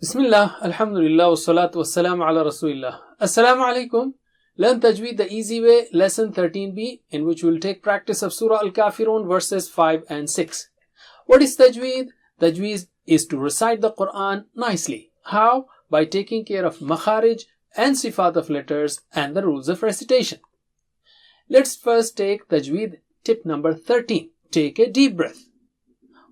Bismillah, Alhamdulillah, wassalatu wassalamu ala Rasulillah. Assalamu alaikum. Learn Tajweed the easy way, lesson 13b, in which we will take practice of Surah Al-Kafiroon verses 5 and 6. What is Tajweed? Tajweed is to recite the Quran nicely. How? By taking care of makharij and sifat of letters and the rules of recitation. Let's first take Tajweed tip number 13. Take a deep breath.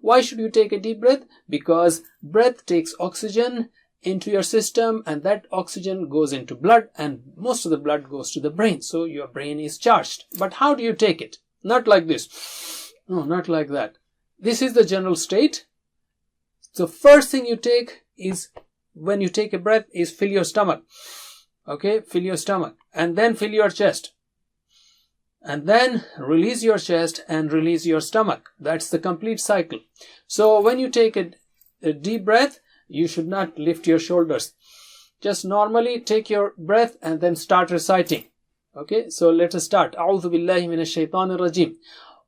Why should you take a deep breath? Because breath takes oxygen into your system and that oxygen goes into blood and most of the blood goes to the brain. So your brain is charged. But how do you take it? Not like this. No, not like that. This is the general state. So first thing you take is, when you take a breath, is fill your stomach. Okay, fill your stomach and then fill your chest. And then release your chest and release your stomach. That's the complete cycle. So when you take a deep breath, you should not lift your shoulders. Just normally take your breath and then start reciting. Okay, so let us start. A'udhu billahi minash shaitanir rajim.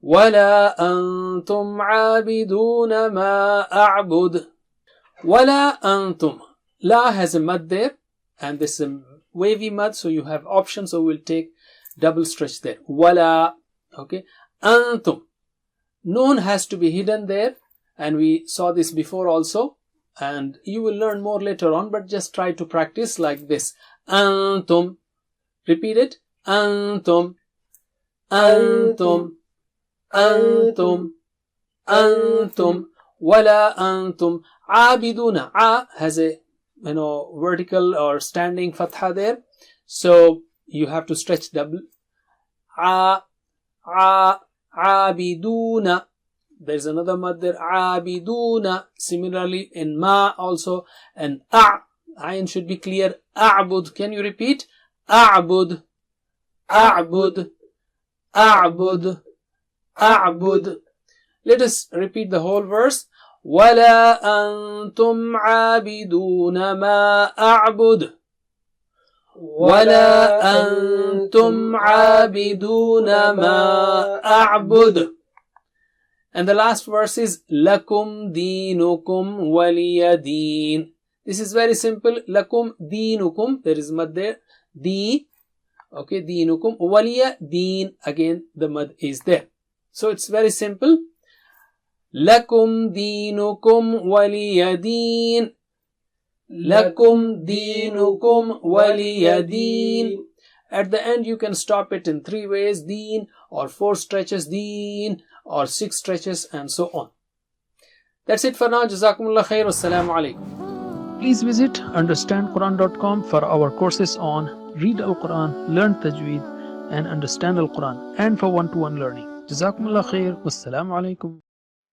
وَلَا أَنْتُمْ عَابِدُونَ مَا أَعْبُدُ. وَلَا أَنْتُمْ. La has a mud there and this is a wavy mud, so you have options, so we'll take double stretch there. Wala. Okay. Antum. Noon has to be hidden there. And we saw this before also. And you will learn more later on. But just try to practice like this. Antum. Repeat it. Antum. Antum. Antum. Antum. Wala antum. Abiduna. A has a vertical or standing fatha there. So you have to stretch double. Abiduna. There's another mud there. Abiduna. Similarly in ma also. And ayn should be clear. A'bud. Can you repeat? A'bud. A'bud. A'bud. A'bud. Let us repeat the whole verse. وَلَا أَنْتُمْ عَابِدُونَ مَا أَعْبُدُ. وَلَا أَنْتُمْ عَابِدُونَ مَا أَعْبُدُ. And the last verse is لَكُمْ دِينُكُمْ وَلِيَ دِينٍ. This is very simple. لَكُمْ دِينُكُمْ. There is mud there. Di. Okay, دِينُكُمْ. وَلِيَ دِينٍ. Again, the mud is there. So it's very simple. لَكُمْ دِينُكُمْ وَلِيَ دِينٍ. Lakum deenukum waliya deen. At the end you can stop it in 3 ways. Deen, or 4 stretches deen, or 6 stretches, and so on. That's it for now. Jazakumullah khair. Wassalamu alaikum. Please visit understandquran.com for our courses on Read Al-Quran, Learn Tajweed, and Understand Al-Quran, and for one-to-one learning. Jazakumullah khair. Wassalamu alaikum.